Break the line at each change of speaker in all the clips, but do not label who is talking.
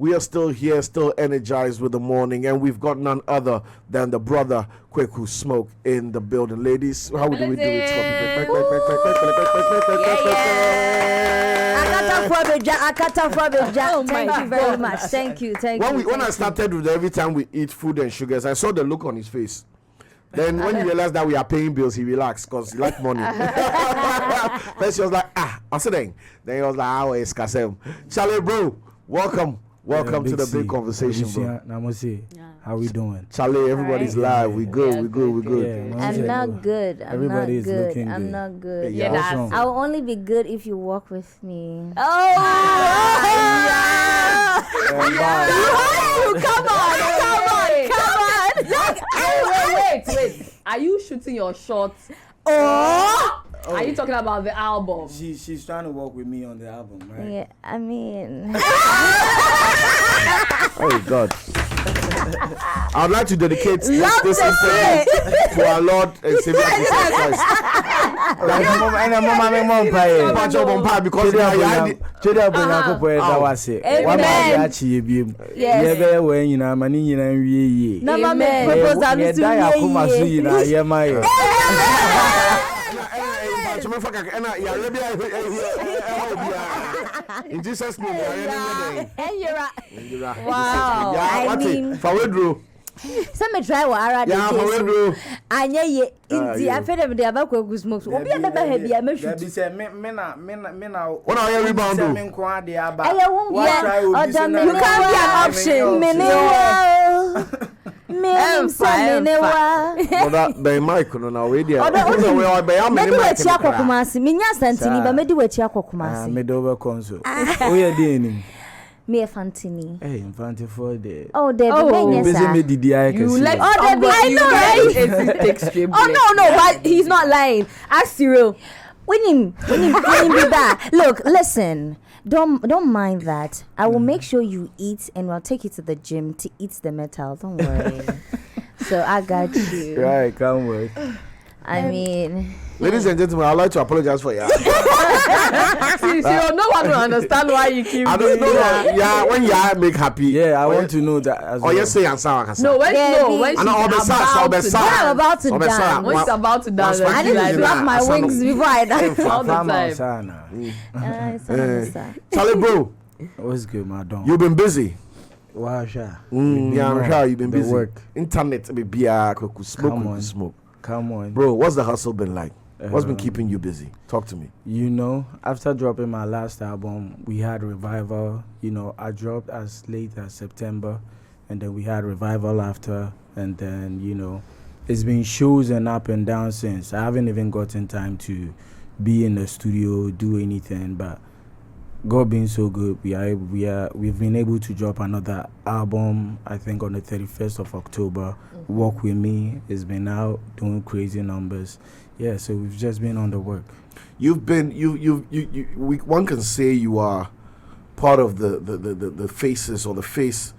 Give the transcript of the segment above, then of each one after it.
We are still here, still energized with the morning, and we've got none other than the brother Kweku Smoke in the building. Ladies, how do we do it?
Thank you very much. Thank you.
When I started with every time we eat food and sugars, I saw the look on his face. Then when he realized that we are paying bills, he relaxed because he liked money. First he was like, what's the thing? Then he was like, it's Kasem. Charlie, bro, welcome to the big conversation, bro.
How we doing?
Charlie, everybody's live. We good.
Yeah, I'm not good.
Everybody's looking good.
I'm not good.
Yeah,
I will only be good if you walk with me.
Oh! Come on! Wait. Are you shooting your shots? Oh! Are you talking about the album?
She's trying to work with me on the album, right?
Yeah, I mean.
Oh God. I would like to dedicate this interview to our Lord and Savior Jesus Christ. In Jesus' name,
wow. I mean, some try what I fed up the about Kweku Smoke. What
are you rebound?
You can't be an option. Me a Fantini.
Hey, Infante for the.
Oh, there be
busy me DDI.
You let
I know, right?
Oh no, but he's not lying. Ask Cyril.
When him be back. Look, listen. Don't mind that. I will make sure you eat, and we'll take you to the gym to eat the metal. Don't worry. So I got you.
Right, can't wait.
I mean.
Ladies and gentlemen, I'd like to apologize for you.
See, no one will understand why you keep.
I don't know. Yeah, when you make happy.
Yeah, I want to know that as well.
Oh, yes, say and sound.
No, when she's about to dance. When she's about to dance,
I need to flap my wings before I dance.
All the
time.
Charlie, bro.
What's good, my dog?
You've been busy.
Wow, sure.
Yeah, I'm sure you've been busy.
Work.
Internet, maybe Kweku Smoke.
Come on.
Bro, what's the hustle been like? What's been keeping you busy? Talk to me.
You know, after dropping my last album, we had revival. You know, I dropped as late as September, and then we had revival after, and then, you know, it's been shows and up and down since. I haven't even gotten time to be in the studio, do anything, but God being so good, we've been able to drop another album, I think on the 31st of October. Walk With Me has been out doing crazy numbers. Yeah, so we've just been on the work.
One can say you are part of the faces or the face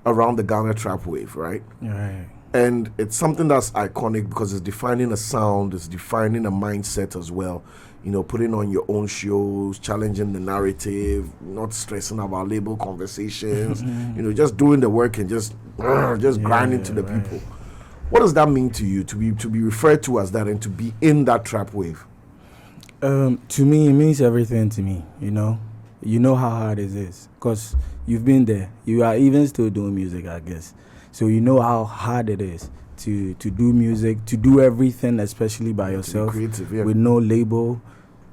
around the Ghana trap wave, right?
Right.
And it's something that's iconic because it's defining a sound, it's defining a mindset as well. You know, putting on your own shows, challenging the narrative, not stressing about label conversations, you know, just doing the work and just grinding to the people. What does that mean to you, to be referred to as that and to be in that trap wave?
To me, it means everything to me, you know. You know how hard it is because you've been there. You are even still doing music, I guess. So you know how hard it is to do music, to do everything, especially by yourself,
creative,
with no label.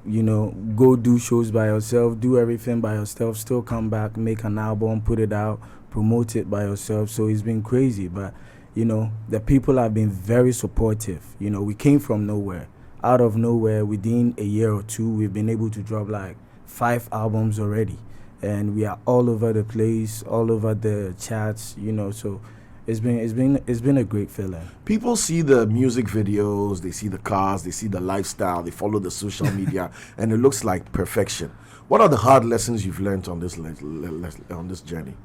You know, go do shows by yourself, do everything by yourself, still come back, make an album, put it out, promote it by yourself. So it's been crazy, but you know, the people have been very supportive. You know, we came from nowhere. Out of nowhere, within a year or two, we've been able to drop like 5 albums already. And we are all over the place, all over the charts, you know, so it's been a great feeling.
People see the music videos, they see the cars, they see the lifestyle, they follow the social media, and it looks like perfection. What are the hard lessons you've learned on this journey?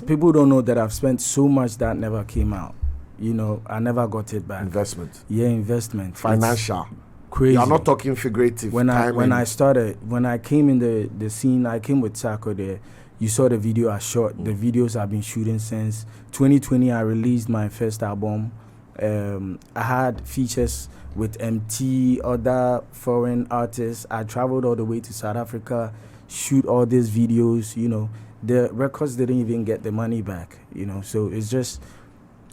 People don't know that I've spent so much that never came out. You know, I never got it back.
Investment.
Yeah, investment.
Financial.
crazy.
You are not talking figurative.
When I came in the scene, I came with Sako there. You saw the video I shot. The videos I've been shooting since 2020. I released my first album. I had features with MT, other foreign artists. I traveled all the way to South Africa, shoot all these videos. You know, the records didn't even get the money back. You know, so it's just.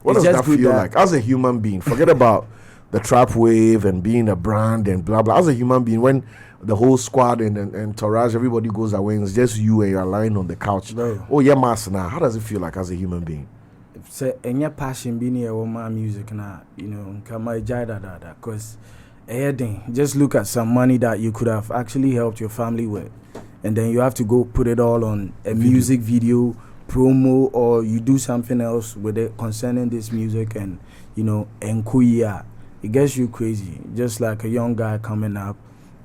What does that feel like as a human being? Forget about the trap wave and being a brand and blah blah. As a human being, when the whole squad and entourage, everybody goes away and it's just you and you're lying on the couch.
No.
Oh yeah, master. Now, how does it feel like as a human being?
Say any passion being here with my music now, you know, come my da because just look at some money that you could have actually helped your family with, and then you have to go put it all on a music video promo, or you do something else with it concerning this music, and you know, enkuya, it gets you crazy. Just like a young guy coming up,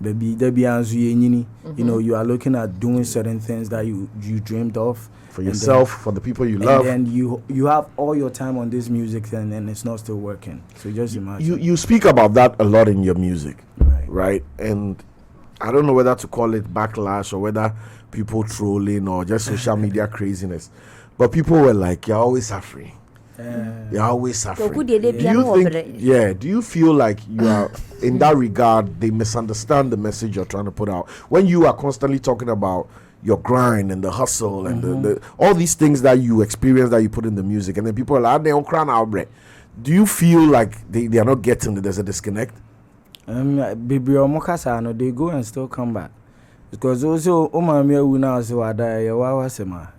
baby, you know, you are looking at doing certain things that you dreamed of
for yourself, for the people you love,
and you have all your time on this music, and it's not still working. So just imagine.
You speak about that a lot in your music, right? And I don't know whether to call it backlash or whether people trolling or just social media craziness, but people were like, "You're always suffering. You're always suffering." Do you feel like you are in that regard? They misunderstand the message you're trying to put out when you are constantly talking about your grind and the hustle and the all these things that you experience that you put in the music, and then people are like, "They don't cry now, bre." Do you feel like they are not getting it? There's a disconnect?
Baby, they go and still come back. Because also,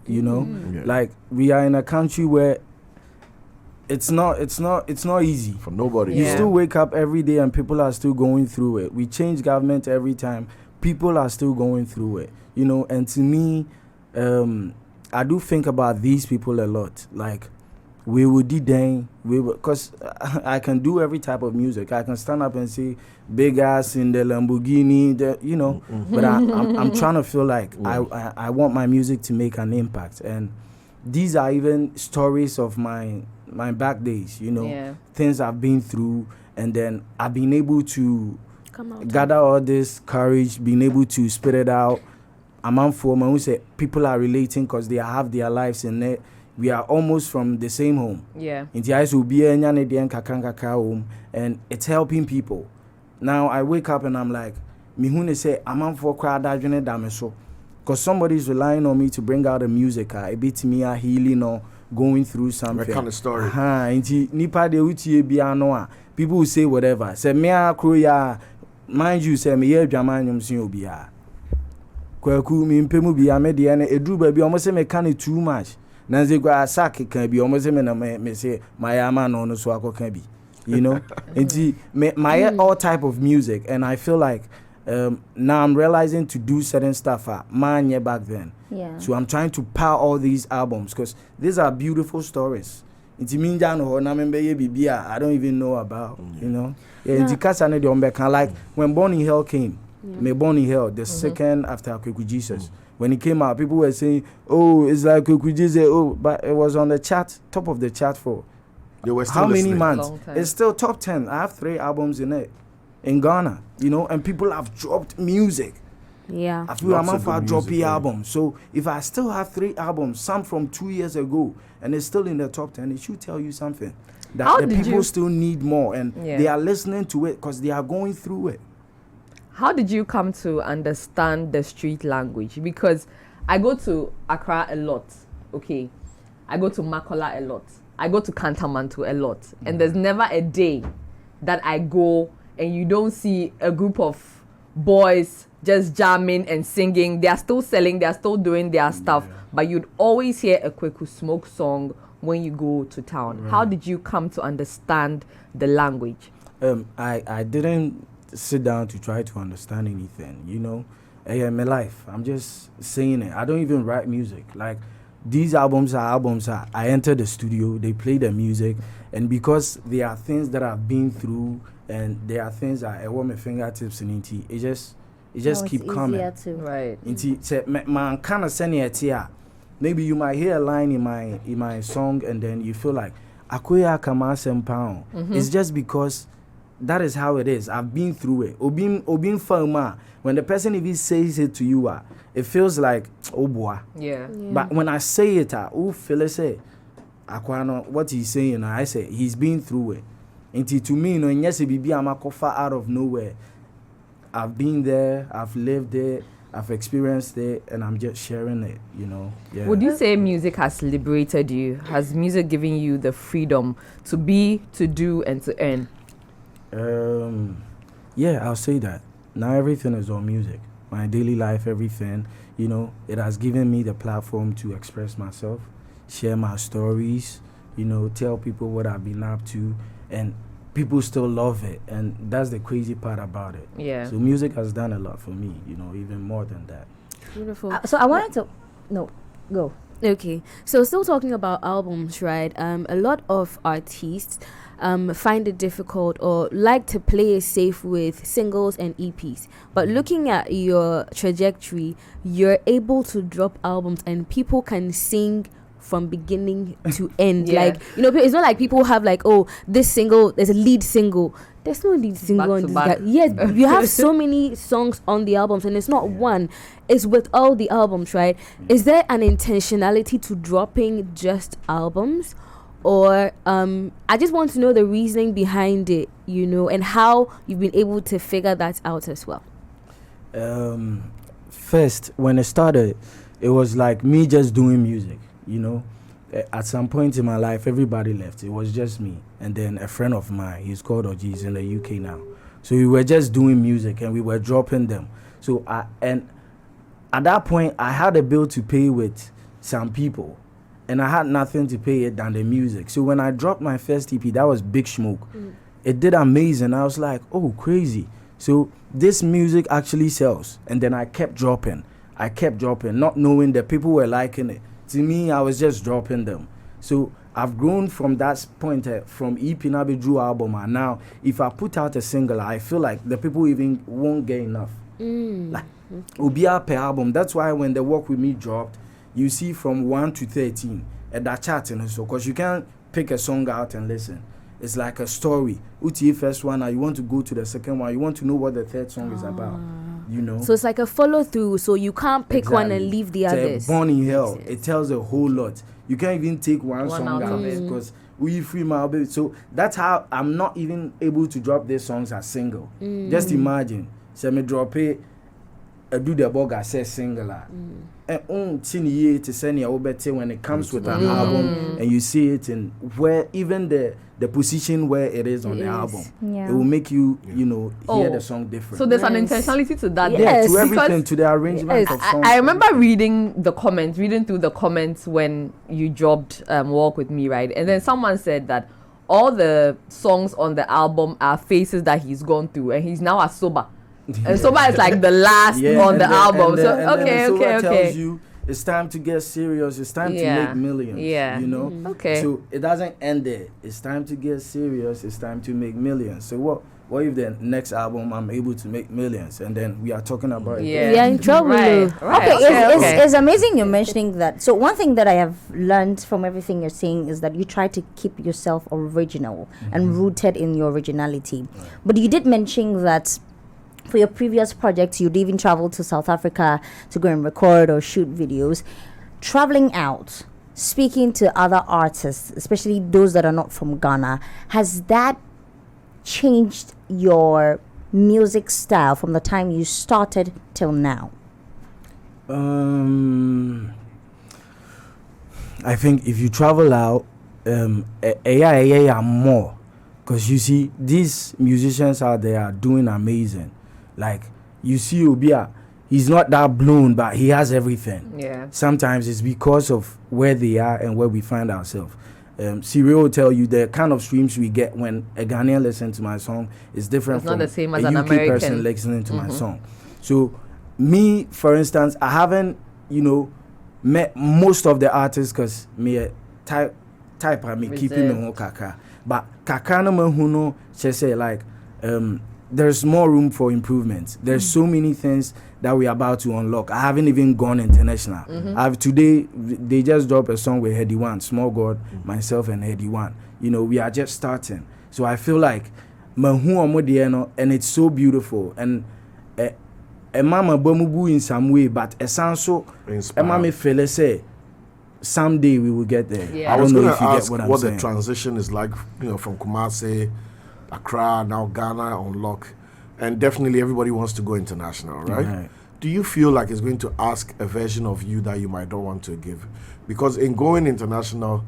you know, like we are in a country where it's not easy
for nobody.
You still wake up every day and people are still going through it. We change government every time, people are still going through it. You know, and to me, I do think about these people a lot. Like, we would because I can do every type of music. I can stand up and say big ass in the Lamborghini, you know. But I'm trying to feel like I want my music to make an impact. And these are even stories of my back days, you know, things I've been through, and then I've been able to gather all this courage, being able to spit it out. I'm for my own say people are relating because they have their lives in it. We are almost from the same home. In the eyes will be home, and it's helping people. Now I wake up and I'm like, me say I'm for crowd so because somebody's relying on me to bring out the music. A bit me a healing or going through something.
What kind of story?
Nipa de uti biano. People will say whatever. Say me a kroya, mind you, say me ye jamanyum sin obia. Kweku mi mpemu bia me de na edru ba bi omo say me can too much. Nanze go asak kan bi omo say me na me say my ama no so akoka bi. You know? My all type of music, and I feel like now I'm realizing to do certain stuff back then. So I'm trying to power all these albums because these are beautiful stories. I don't even know about, you know. Like when Born in Hell came, Born in Hell, the second after Kweku Jesus. When it came out, people were saying, "Oh, it's like Kweku Jesus." Oh, but it was on the chart, top of the chart for
they were still
how many
listening.
months? It's still top 10. I have 3 albums in it. In Ghana, you know, and people have dropped music. I feel I'm off a droppy album. So if I still have 3 albums, some from 2 years ago, and it's still in the top 10, it should tell you something. That the people still need more, and they are listening to it because they are going through it.
How did you come to understand the street language? Because I go to Accra a lot, okay? I go to Makola a lot. I go to Kantamanto a lot. And there's never a day that I go and you don't see a group of boys just jamming and singing. They are still selling, they are still doing their stuff. But you'd always hear a Kweku Smoke song when you go to town. How did you come to understand the language?
I didn't sit down to try to understand anything, you know. My life, I'm just saying it. I don't even write music. Like, these albums are I enter the studio, they play the music, and because there are things that I've been through, and there are things that I want my fingertips in it just keep coming.
Right.
Man kind of send it here. Maybe you might hear a line in my song, and then you feel like Akoya Kama Sempao. It's just because that is how it is. I've been through it. Obin Farma, when the person even says it to you, it feels like, oh boy.
Yeah.
But when I say it, oh, feel say, what he's saying, I say, he's been through it. And to me, yes, I'm a far out of nowhere. I've been there, I've lived it, I've experienced it, and I'm just sharing it, Yeah.
Would you say music has liberated you? Has music given you the freedom to be, to do, and to earn?
Yeah, I'll say that. Now everything is on music. My daily life, everything, it has given me the platform to express myself, share my stories, tell people what I've been up to, and people still love it, and that's the crazy part about it.
Yeah.
So music has done a lot for me, even more than that.
Beautiful.
So I wanted to go.
Okay, so still talking about albums, right? A lot of artists find it difficult or like to play it safe with singles and EPs. But looking at your trajectory, you're able to drop albums and people can sing from beginning to end.
Yeah.
Like, it's not like people have like, oh, this single, there's a lead single. There's no lead single on this guy. Yes, you have so many songs on the albums, and it's not one. It's with all the albums, right? Is there an intentionality to dropping just albums? Or I just want to know the reasoning behind it, and how you've been able to figure that out as well.
First, when it started, it was like me just doing music, At some point in my life, everybody left. It was just me. And then a friend of mine, he's called Oji, he's in the UK now. So we were just doing music and we were dropping them. So and at that point, I had a bill to pay with some people. And I had nothing to pay it than the music. So when I dropped my first EP, that was Big Smoke. It did amazing. I was like, oh, crazy. So this music actually sells. And then I kept dropping, not knowing that people were liking it. To me, I was just dropping them. So I've grown from that point, from EP Nabi Drew album. And now, if I put out a single, I feel like the people even won't get enough. Like, Ubia per album. That's why when the Walk With Me dropped, you see from 1 to 13 at that chart. So, because you can't pick a song out and listen. It's like a story. Uti first one, you want to go to the second one. You want to know what the third song is about.
So it's like a follow through. So you can't pick one and leave the others.
Born in Hell. It tells a whole lot. You can't even take one song out because we free my baby. So that's how I'm not even able to drop these songs as single. Just imagine. Say me drop it. Do the bug says single. And to send you better when it comes with an album and you see it in where even the position where it is on the album, it will make you hear the song different.
So there's an intentionality to that.
Yes, to everything, to the arrangement of songs.
I remember reading through the comments when you dropped Walk With Me, right? And then someone said that all the songs on the album are phases that he's gone through, and he's now a sober. And sober is like the last on the album. Okay.
Tells you it's time to get serious. It's time to make millions.
Yeah. Okay.
So it doesn't end there. It's time to get serious. It's time to make millions. So what if the next album I'm able to make millions, and then we are talking about it?
Yeah, we are in trouble.
Right. Okay. It's amazing you're mentioning that. So one thing that I have learned from everything you're saying is that you try to keep yourself original and rooted in your originality. But you did mention that for your previous projects, you'd even travel to South Africa to go and record or shoot videos. Traveling out, speaking to other artists, especially those that are not from Ghana, has that changed your music style from the time you started till now?
I think if you travel out, more, because you see these musicians out there are doing amazing. Like you see Obia, he's not that blown, but he has everything.
Yeah.
Sometimes it's because of where they are and where we find ourselves. Cyril will tell you the kind of streams we get when a Ghanaian listens to my song is different from
not the same as
a
an
UK
American
person listening to my song. So me, for instance, I haven't, met most of the artists because me type I me keeping me on kaka. But kaka no man who know say like there's more room for improvement. There's so many things that we're about to unlock. I haven't even gone international. Today, they just dropped a song with Heady One, Small God, myself and Heady One. We are just starting. So I feel like mahu omo de no, and it's so beautiful, and a mama bomubu in some way, but a sound so a mama feel say someday we will get there.
Yeah.
I was going to
if you
ask
get
what
I'm
the transition is like, from Kumasi, Accra, now Ghana on lock, and definitely everybody wants to go international, right? Do you feel like it's going to ask a version of you that you might not want to give? Because in going international,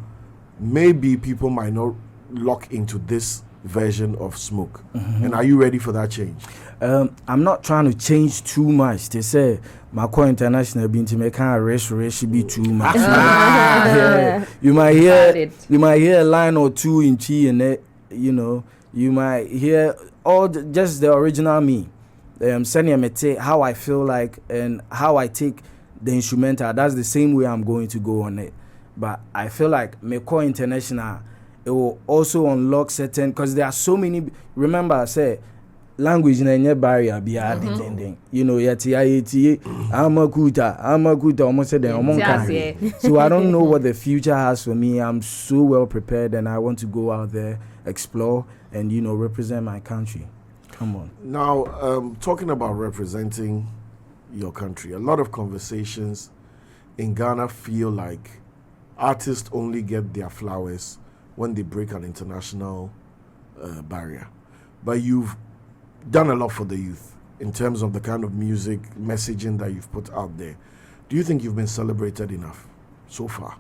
maybe people might not lock into this version of Smoke. And are you ready for that change?
I'm not trying to change too much. They say my core international being to make kind of race be too much. Yeah. You might hear a line or two in Chi and it, you might hear just the original me. Sending me how I feel like and how I take the instrumental. That's the same way I'm going to go on it. But I feel like my core international, it will also unlock certain, because there are so many. Remember, I said language in any barrier be depending. Yeti amakuta almost said so I don't know what the future has for me. I'm so well prepared, and I want to go out there, explore, and represent my country. Come on.
Now, talking about representing your country, a lot of conversations in Ghana feel like artists only get their flowers when they break an international barrier. But you've done a lot for the youth in terms of the kind of music, messaging that you've put out there. Do you think you've been celebrated enough so far?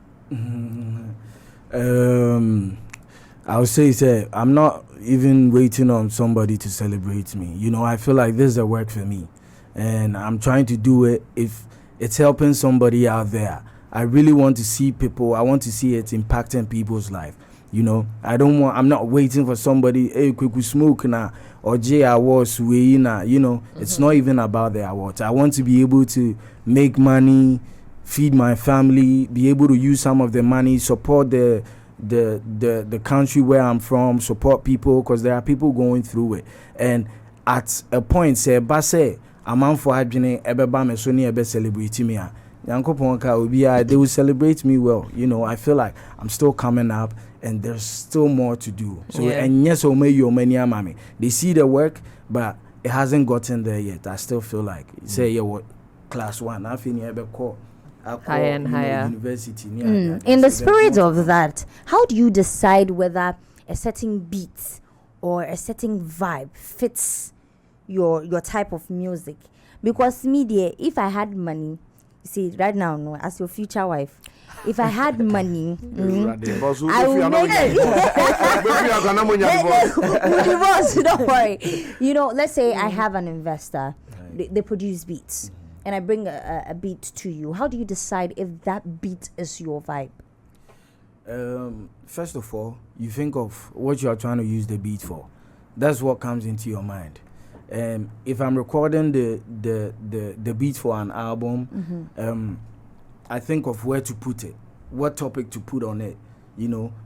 I would say I'm not even waiting on somebody to celebrate me. I feel like this is a work for me, and I'm trying to do it. If it's helping somebody out there, I really want to see people. I want to see it impacting people's life. I'm not waiting for somebody, hey, Kweku Smoke na or J Awards we na. It's not even about the awards. I want to be able to make money, feed my family, be able to use some of the money, support the country where I'm from, support people, because there are people going through it. And at a point, say a man for adwene ebeba me so ne ebe celebrate me a Yankopon ka obi a, they will celebrate me well. I feel like I'm still coming up and there's still more to do. So and yes, o me yo many amami, they see the work, but it hasn't gotten there yet. I still feel like say what class 1 I feel ebe call
higher and higher
university.
In the spirit of that, how do you decide whether a certain beat or a certain vibe fits your type of music? Because media, if I had money, you see right now, no, as your future wife, if I had money, I would make it. Don't worry. Let's say I have an investor, they produce beats, and I bring a beat to you. How do you decide if that beat is your vibe?
First of all, you think of what you are trying to use the beat for. That's what comes into your mind. If I'm recording the beat for an album, I think of where to put it, what topic to put on it,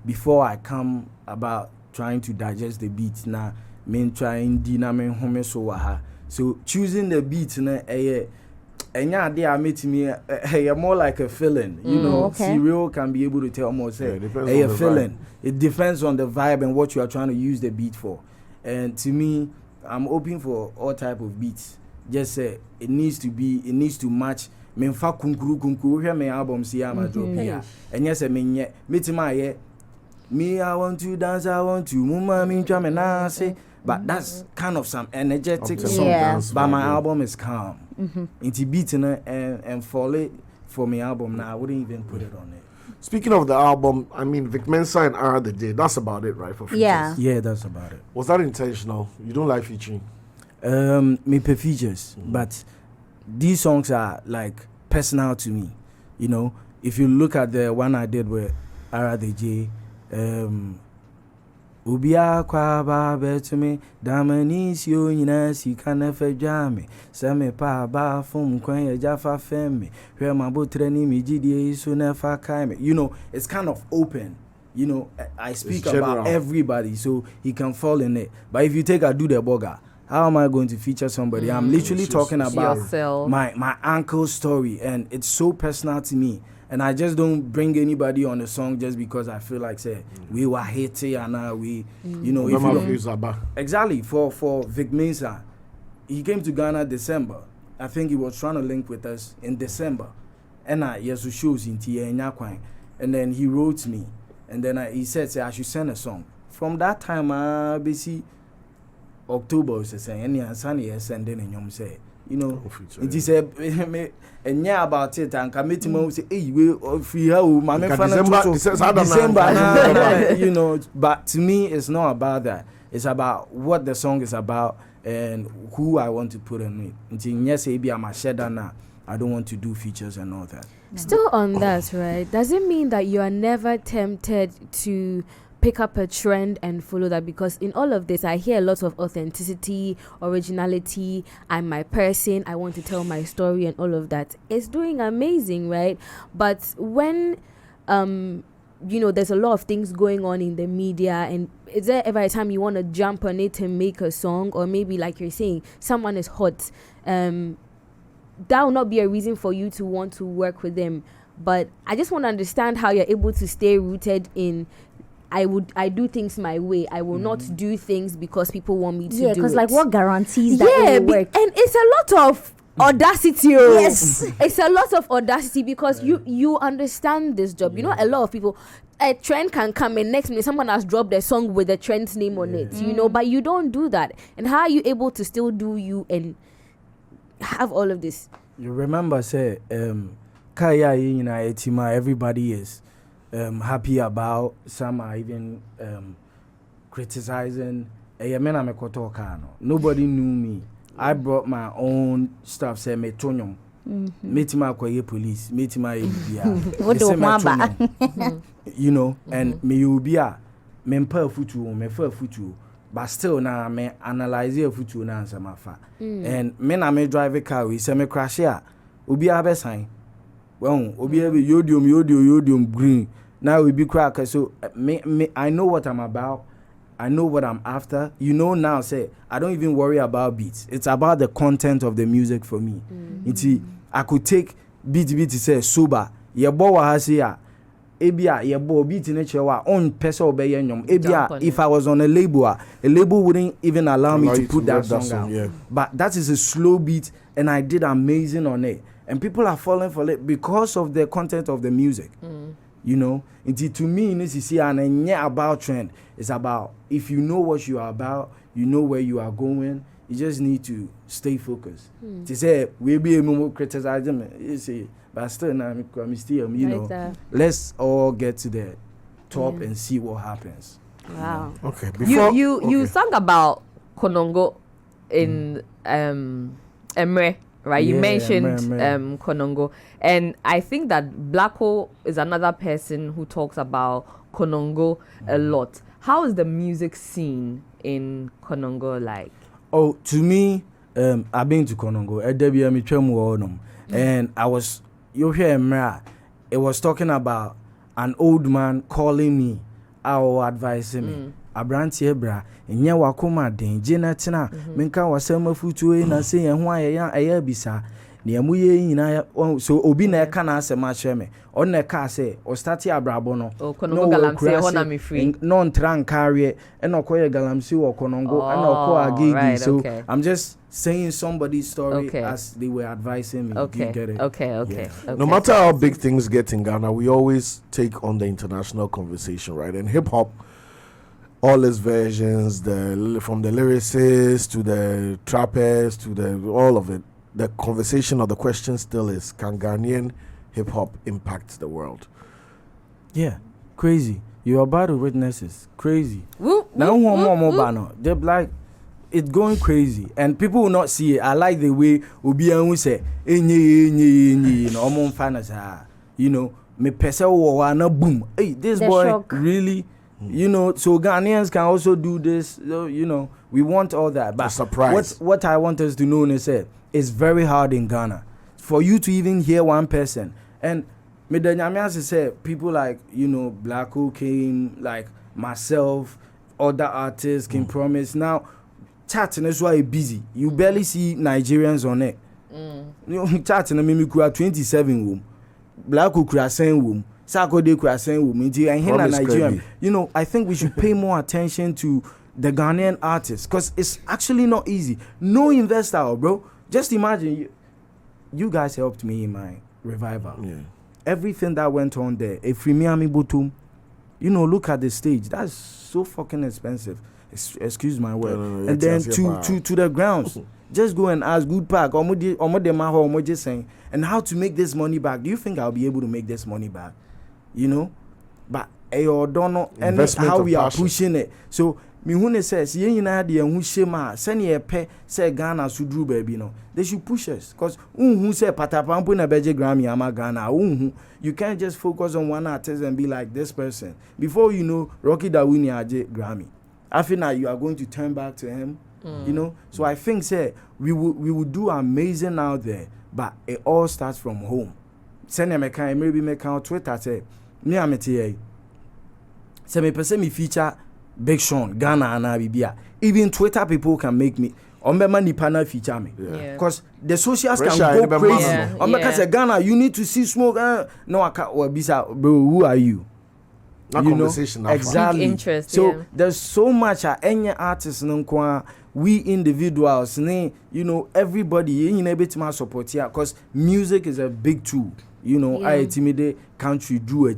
before I come about trying to digest the beat. Now, so choosing the beat, more like a feeling, Serial can be able to tell more. Say, a feeling. It depends on the vibe and what you are trying to use the beat for. And to me, I'm open for all type of beats. Just say it needs to match. Me fa kunkuru hear me album see am drop here. And yes, me I want to dance, I want to mama me try me na say. But that's kind of some energetic song. But my album is calm. It's beating and fall it for my album now. I wouldn't even put it on it.
Speaking of the album, Vic Mensa and Ara the Day, that's about it, right? For features?
Yeah, that's about it.
Was that intentional? You don't like featuring?
Me per features, but these songs are like personal to me. If you look at the one I did with Ara the J, Ubia kwa ba betumi damanis yo nyina sika na fadwame se me pa ba fom kwan ya jafa femme hwe mabotre ni mi gidie so na fa kai me. It's kind of open. I speak about everybody, so he can fall in it. But if you take a do the boga, how am I going to feature somebody? I'm literally talking about
yourself.
my uncle's story, and it's so personal to me. And I just don't bring anybody on the song just because I feel like say we were hating and we you know if you don't, exactly for Vic Mensa, he came to Ghana December. I think he was trying to link with us in December, and yes, shows in Tia, and then he wrote me, and then he said say I should send a song. From that time, basically October was saying any Sunday sending and you say. You know, it is and yeah about it and committee man say, hey, we free how my December, you know. But to me, it's not about that. It's about what the song is about and who I want to put in it. Until yes, maybe I'm a shedder now. I don't want to do features and all that.
Still on that, right? Does it mean that you are never tempted to pick up a trend and follow that? Because in all of this I hear a lot of authenticity, originality, I'm my person, I want to tell my story and all of that. It's doing amazing, right? But when you know there's a lot of things going on in the media, and is there ever a time you want to jump on it and make a song, or maybe like you're saying someone is hot, that will not be a reason for you to want to work with them? But I just want to understand how you're able to stay rooted in I do things my way. I will not do things because people want me to do it. Yeah, because
like what guarantees that it will work?
And it's a lot of audacity.
Yes.
It's a lot of audacity because you understand this job. You know, a lot of people, a trend can come and next minute someone has dropped a song with the trend's name on it, you know, but you don't do that. And how are you able to still do you and have all of this?
You remember, say, Kaya, you know, everybody is happy about, some are even criticizing. Nobody knew me. I brought my own stuff, say metonyum. Metima kwa police, metima you know, and me ubia me mpa futu, me fa futu, but still na me analyze your futu na answer mafa. And me na me drive a car, we say me crash here. Ubia be sign. Well, ubia be yodium green. Now we be cracker, so me I know what I'm about. I know what I'm after. You know now, say I don't even worry about beats. It's about the content of the music for me. I could take beat say sober. Ye bo wa hasia. Ebia ye bo beat in echewa on person obey nyom. Ebia if I was on a label wouldn't even allow me to put that song out. Yeah. But that is a slow beat, and I did amazing on it. And people are falling for it because of the content of the music. You know, to me, this is and about trend. It's about if you know what you are about, you know where you are going. You just need to stay focused. To say we be able to criticize them, you see, but still, I'm still, you know. Let's all get to the top and see what happens.
Wow.
Okay.
You sang about Konongo in Emre. Right, you mentioned Konongo, and I think that Blacko is another person who talks about Konongo a lot. How is the music scene in Konongo like?
Oh, to me, I've been to Konongo. And I was, you hear Emra, it was talking about an old man calling me, our advising me. Abranti ebra enye wakoma den jenatina menka wasema futu na se ehun aya bisa na emuye nyina so obi na eka na asema cheme on na eka se o start abrabo no
Konongo galamsey ho na me free
no ntran carry e na okoye galamsey wo Konongo and oko agigi so okay. I'm just saying somebody's story as they were advising me. You get it?
Okay.
No matter how big things get in Ghana, we always take on the international conversation, right? And hip hop, all its versions, from the lyricists to the trappers to all of it, the conversation or the question still is: can Ghanaian hip hop impact the world?
Yeah, crazy. You're about to witness this. Crazy. Now, they're like, it's going crazy, and people will not see it. I like the way Obian say, you know, me pesa na boom. Hey, this the boy shock. Really. You know, so Ghanaians can also do this. You know, we want all that. But
surprise.
What I want us to know is that it's very hard in Ghana for you to even hear one person. And Medanyamias said people like, you know, Blacko came, like myself, other artists can promise. Now, chatting is why busy. You barely see Nigerians on it. You know, chatting me kura 27 womb. Black kura 10 womb. Sako de kura 10 womb. And here Nigerian. You know, I think we should pay more attention to the Ghanaian artists because it's actually not easy. No investor, bro. Just imagine you guys helped me in my revival.
Yeah.
Everything that went on there, a Miami Botum, you know, look at the stage. That's so fucking expensive. Excuse my word.
No,
and then to the grounds. Just go and ask Good Park, just saying, and how to make this money back. Do you think I'll be able to make this money back? You know? But I don't know and how we are pushing it. So Mihune says, who shema, send ye pay, say Ghana Sudru baby, no. They should push us. Because who say Patapampu na Beje Grammy ama Ghana. You can't just focus on one artist and be like this person. Before you know, Rocky Dawini Aje Grammy. After now you are going to turn back to him. You know, so I think say we will do amazing out there, but it all starts from home. Send me can maybe make on Twitter say me amete say me person me feature Big Sean Ghana and Abibia. Even Twitter people can make me Ombema nipa na feature me because the socials can go crazy. Ombeka say Ghana you need to see Smoke. No I can't bisa bro who are you?
Not
you
conversation
know, exactly.
Interest,
so there's so much any artists we individuals, you know, everybody in a bit more support here because music is a big tool. You know, I intimidate country do a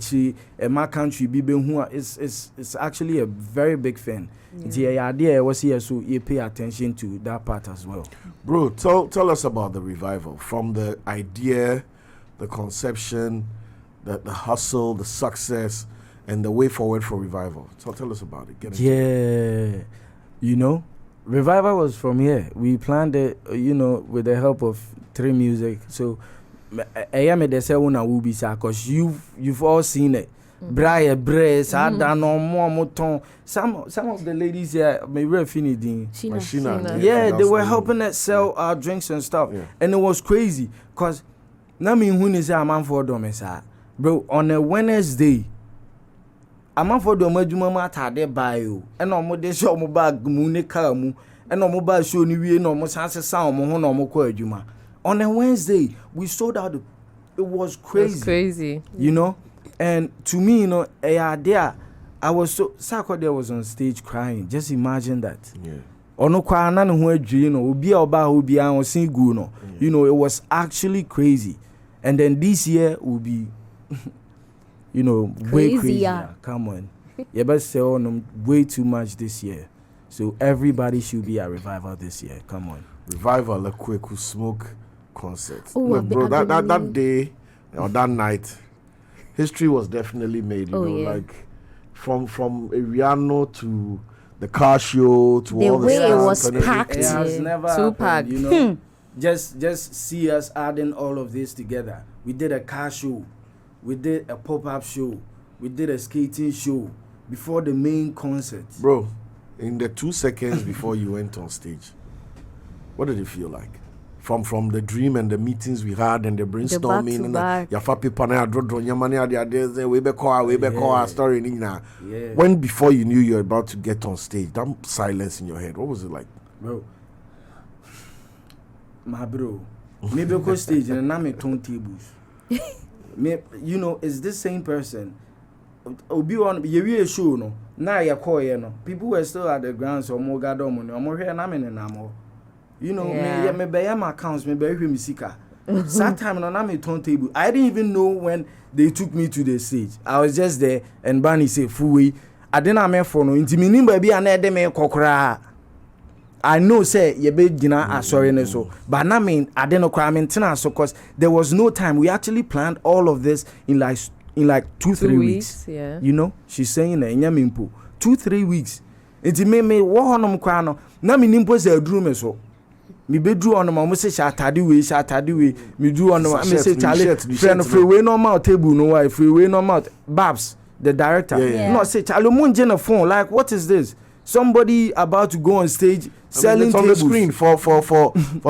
my country be who it's actually a very big thing. The idea was here, so you pay attention to that part as well.
Bro, tell us about the revival from the idea, the conception, the hustle, the success, and the way forward for revival. So tell us about it.
You know, revival was from here. We planned it, you know, with the help of 3 Music. So I am a desewuna ubisa because you've all seen it. Braille, brace, some of the ladies here may refinity.
Sheena.
Yeah, they were helping us sell our drinks and stuff. Yeah. And it was crazy because Nami Hunis a man for domesa. Bro, on a Wednesday, a man for Domajuma Mata buy you. And no more they show mo bag mune karamu. And no mobile show ni no more sansa sound mo no more juma. On a Wednesday, we sold out. It was crazy.
That's crazy.
You know? And to me, you know, I was so Sako there was on stage crying. Just imagine that.
Yeah.
Ono kwa na no you know, obi oba obi an sing go no. You know, it was actually crazy. And then this year will be you know, way crazier. Come on. You better sell way too much this year. So everybody should be at revival this year. Come on. Revival,
the Kweku Smoke concert.
Oh,
look, bro, that day or that night, history was definitely made. You know, like from Ariano to the car show to
the
all the
way
stuff.
it was packed.
It has never happened, you know. Just see us adding all of this together. We did a car show, we did a pop-up show, we did a skating show before the main concert.
Bro, in the 2 seconds before you went on stage, what did it feel like? From the dream and the meetings we had and the brainstorming and the people na draw your money at the others we be call story nina. When before you knew you're about to get on stage, that silence in your head, what was it like?
Bro, maybe go stage and I'm at tables. You know, it's this same person. Obi on you show no. Now you call no. People were still at the grounds or more gadom or more here and I'm in an you know, me buy my accounts, me buy me sika. That time on I'm a turntable. I didn't even know when they took me to the stage. I was just there and Barney said, "Fuwe." I didn't have my phone. Inti me nimba bi anede me kokra. I know say ye be gina sorry ne so. But na me I didn't cry maintain so cause there was no time. We actually planned all of this in like 2-3 weeks.
Yeah.
You know, she's saying that nya mimpo 2-3 weeks. Inti me wo honom kwa no. Na me nimpo say aduru me so. Me bedru on my say shatadi we me do on my say Charlie friend freeway normal table no why freeway normal Babs the director no say Charlie munje na phone like what is this somebody about to go on stage selling
it's on
tables.
the screen for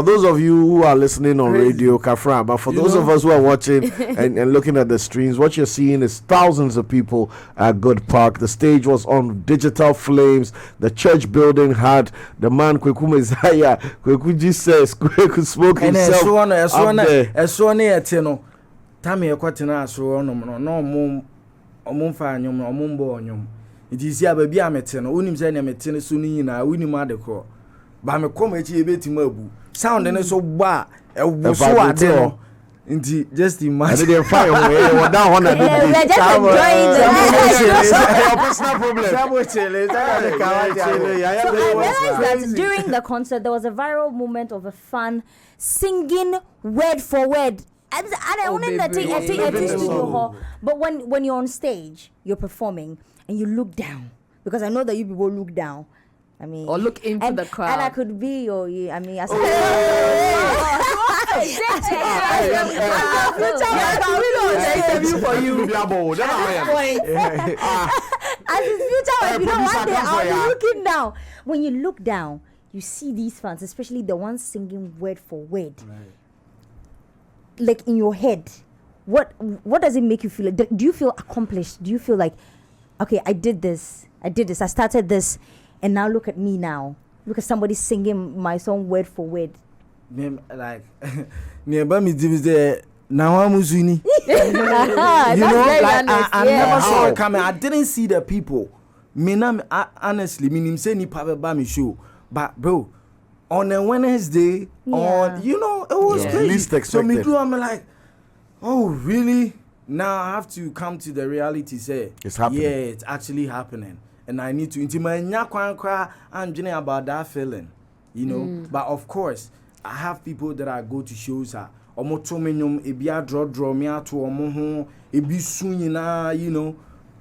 those of you who are listening on radio Kafra, but for those of us who are watching and looking at the streams, what you're seeing is thousands of people at Good Park. The stage was on digital flames. The church building had the man Kweku Messiah, Kweku Jesus, Kweku Smoke himself up there.
It is here, baby. I'm a tenor. Unim say I'm a tenor. Sunina, unim adeko. But I'm come at you bit mobu. Sound and so bad. Just imagine.
They're fine. We're down on that.
I realized that during the concert there was a viral moment of a fan singing word for word. And I want to take studio, but when you're on stage, you're performing and you look down, because I know that you people look down. I mean,
or look into the crowd.
And I could be your. I mean, as a future, one day I'll be looking down. When you look down, you see these fans, especially the ones singing word for word. Right. Like in your head, what does it make you feel? Do you feel accomplished? Do you feel like, okay, I did this, I started this, and now look at me now. Look at somebody singing my song word for word.
Like, nearby me, now I'm Uzuni. You know, like, I never saw it coming. I didn't see the people. Honestly, me say ni papa ba me show, but bro. On a Wednesday, it was crazy.
Least expected.
So me do, I'm like, oh really? Now I have to come to the reality. Say
it's happening.
Yeah, it's actually happening, and I need to. I'm dreaming about that feeling, you know. But of course, I have people that I go to shows. You know,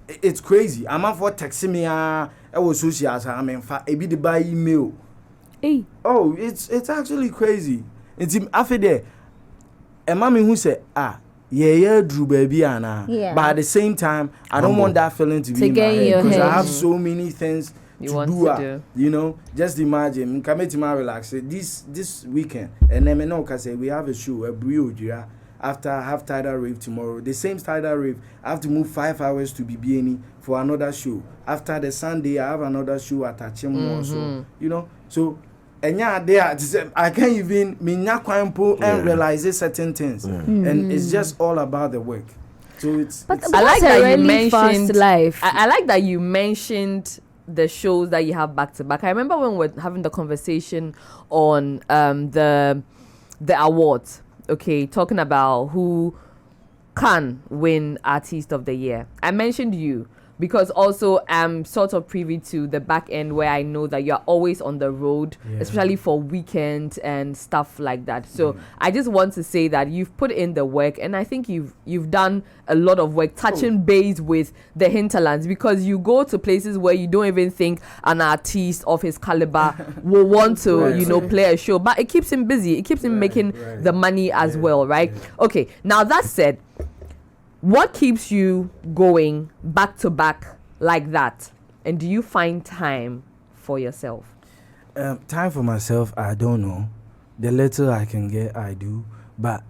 it's crazy. I'm not for texting me. I was social. I mean, be the by email.
Hey.
Oh, it's actually crazy. It's after there. A mommy who said, Drew baby Anna.
Yeah.
But at the same time, I don't want that feeling to be in my head, because I have so many things to do. You know, just imagine. Come to my relax. This weekend, and then I say we have a show, a Brio Jira. After I have tidal rave tomorrow, the same tidal rave, I have to move 5 hours to BBNE for another show. After the Sunday, I have another show at Achim also. You know, so and I can't even and realize certain things, and it's just all about the work. So it's
I like that
really
you mentioned
fast life.
I like that you mentioned the shows that you have back to back. I remember when we were having the conversation on the awards. Okay, talking about who can win Artist of the Year. I mentioned you because also I'm sort of privy to the back end where I know that you're always on the road, especially for weekends and stuff like that. So I just want to say that you've put in the work, and I think you've done a lot of work touching base with the hinterlands, because you go to places where you don't even think an artist of his caliber will want to, play a show, but it keeps him busy. It keeps him making the money as well, right? Okay, now that said, what keeps you going back to back like that? And do you find time for yourself?
Time for myself, I don't know. The little I can get, I do. But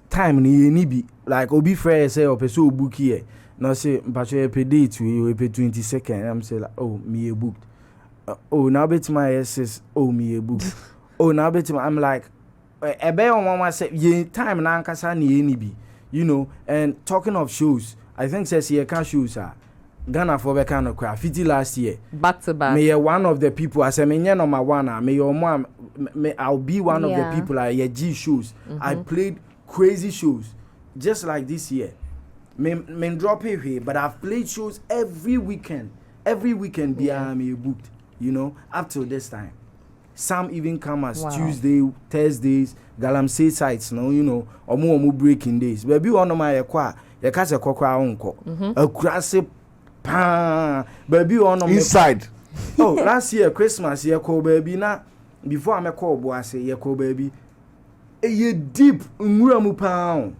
time ni be like obi frere say o person book here. Now say but you pay date we pay 22nd. I'm say like, oh, me a booked. Now bet my SS, me a booked. Now bet I'm like ebe on mama say ye time na ankasa ni be. You know, and talking of shows, I think says here can shows Ghana for the kind of craft 50 last year.
Back to back.
May one of the people I say me number one, may your mom I'll be one of the people at your G shows. I played crazy shows just like this year. Men drop it here, but I've played shows every weekend. Every weekend behind me booked, you know, up till this time. Some even come as Tuesday, Thursdays, Galamsey sites, no, you know, or more breaking days. Baby, one of my aqua, your casa coca uncle, a crassy pan, baby, on
inside.
Oh, last year, Christmas, your call baby, now, before I'm a call boy, I say, your call baby, a year deep, pound.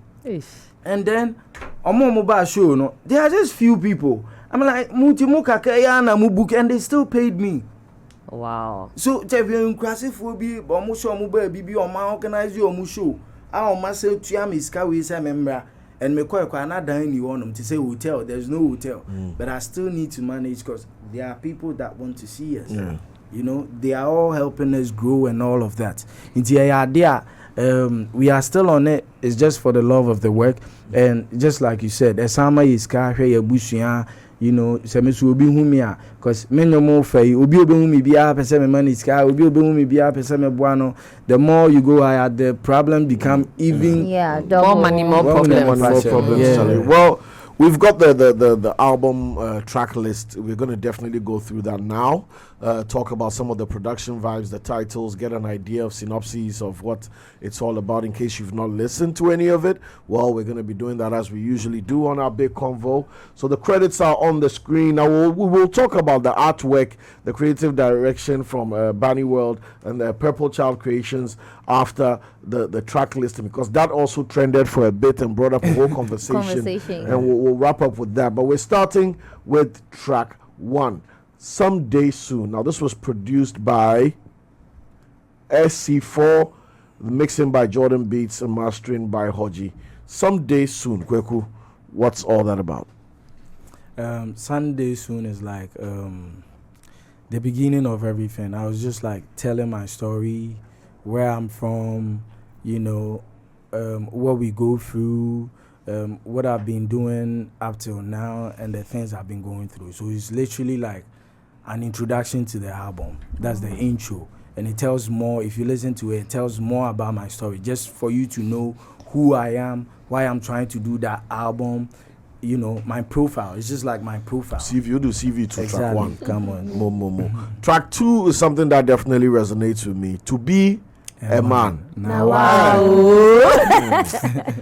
And then, a more mobile show, no, there are just few people. I'm like, Mutimuka Kayana Mubuk, and they still paid me.
Wow.
So, Tevian Crassive will be, Bomusho Mube, Bibi, or my organize you or Musho. Our master Tiam is Kawi member, and Mekoy another you want them to say hotel. There's no hotel, but I still need to manage because there are people that want to see us.
Yeah.
You know, they are all helping us grow and all of that. Into the idea, we are still on it. It's just for the love of the work, and just like you said, Esama is carry a bushia. You know, Semis will be humia because many more fay, will be me be up and semi money sky, will be me be up and semi buano. The more you go higher, the problem become even
more money, more problems.
Charlie. Well, we've got the album track list. We're going to definitely go through that now. Talk about some of the production vibes, the titles, get an idea of synopses of what it's all about in case you've not listened to any of it. Well, we're going to be doing that as we usually do on our big convo. So the credits are on the screen. Now we will talk about the artwork, the creative direction from Bunny World and the Purple Child Creations after the track listing, because that also trended for a bit and brought up a whole conversation. And we'll wrap up with that. But we're starting with track 1. Someday Soon. Now, this was produced by SC4, mixing by Jordan Beats, and mastering by Hodgie. Someday Soon, Kweku, what's all that about?
Someday Soon is like the beginning of everything. I was just like telling my story, where I'm from, you know, what we go through, what I've been doing up till now, and the things I've been going through. So it's literally like an introduction to the album. That's the intro, and it tells more. If you listen to it, it tells more about my story, just for you to know who I am, why I'm trying to do that album. You know, my profile. It's just like my profile.
CV, you do CV to
exactly.
Track 1.
Come on.
More. Track 2 is something that definitely resonates with me. To be a man.
Now
wow.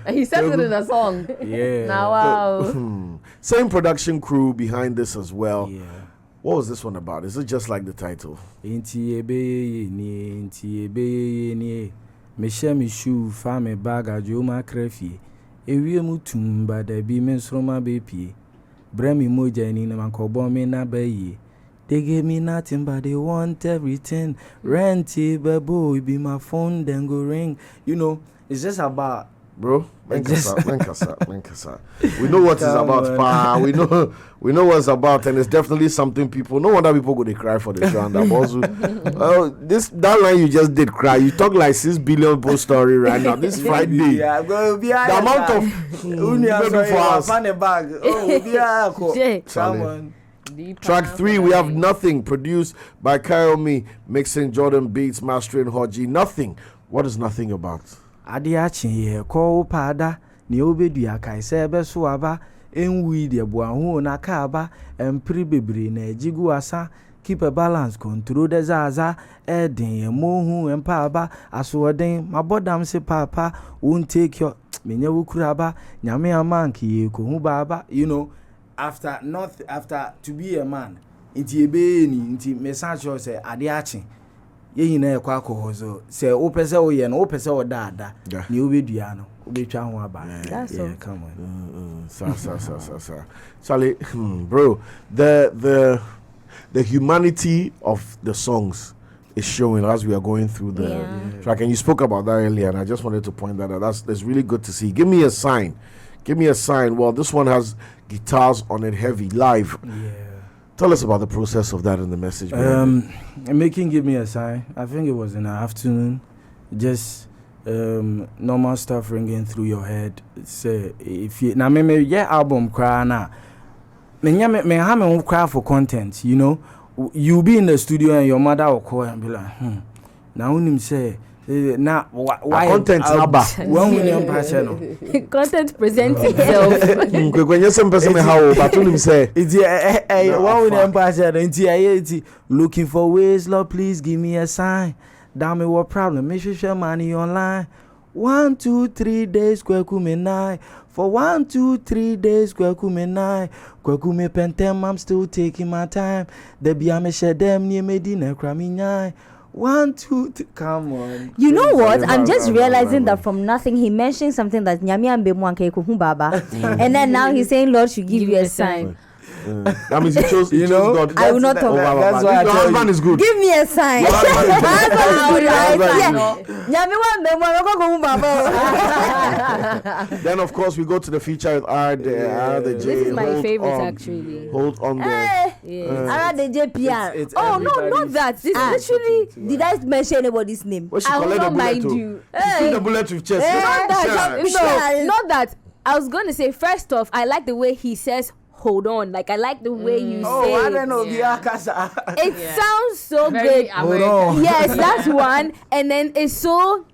He said it in a song.
Yeah.
Now wow.
Same production crew behind this as well.
Yeah.
What was this one about? Is it just like the title?
Inti ebe ni me share me shoe fa me bag ajo ma krefi ewie mutum ba da bi me sroma be pie bra me moja ni na makobo me na bayi. They gave me nothing but they want everything. Rent it, boy, be my phone then go ring. You know, it's just about
bro. Menkasa. We know what it's about, pa. We know what it's about, and it's definitely something people. No wonder people go to cry for the show. And also, that line you just did cry. You talk like 6 billion post story right now. This Friday,
yeah,
the amount of
come on.
Track 3, we have Nothing, produced by Kayomi, mixing Jordan Beats, mastering Hodgie. Nothing. What is Nothing about?
Adiachi ye ko pada ni obedua kai se be so aba enwi de boahu na ka aba empri bebre na ejigu asa. Keep a balance, control the zaza, edin mohu and paba, aswadin, my bodam se papa, won't take your minyawu kuraba, nyame a monkey, kuhubaba, you know, after to be a man, inti ebeni, inti message say adiachi. Ye na ekwa kohozo say opese oye na opese odada ni obedua no obetwa ho aba. Yeah, come on.
Sa Charlie, bro, the humanity of the songs is showing as we are going through the track, and you spoke about that earlier, and I just wanted to point that out. That's really good to see. Give me a sign. Well, this one has guitars on it, heavy live.
Yeah.
Tell us about the process of that and the message.
Making Give Me a Sign. I think it was in the afternoon. Just normal stuff ringing through your head. Say if you now me album cry na. Me have cry for content. You know, you be in the studio and your mother will call and be like, Now when him say. Now why
content number
one million person
content present itself.
When you some person how but him say
it's 1 million person looking for ways, Lord, please give me a sign. Damn me what problem? Make sure share money online. 1, 2, 3 days Kweku me night. For 1, 2, 3 days Kweku me night. Kweku me pentem, I'm still taking my time. The be me share them near me dinner craminyai. 1, 2, 3, come on.
You know what? I'm just realizing that from nothing he mentioned something that Nyami and Bemwanke Kuhu Baba, and then now he's saying Lord should give you a sign.
That means you chose God.
I will not talk.
That's why
your husband is good.
Give me a sign.
Your husband is good. Then of course we go to the feature with R the J.
This is my
Hold
favorite
on.
actually.
Hold on there.
Around the JPR.
It's
Oh no, not
everybody's-
that. This literally.
Did I mention anybody's name?
Where she
I will
collect the
not
bullet
mind
to?
you.
Shoot the bullet with chest.
Not that.
Sure.
No, not that. I was gonna say first off, I like the way he says hold on. Like I like the way you say
Oh, I
it.
don't know.
Yeah.
It sounds so
Very
good.
Hold on.
Yes, that's one. And then it's so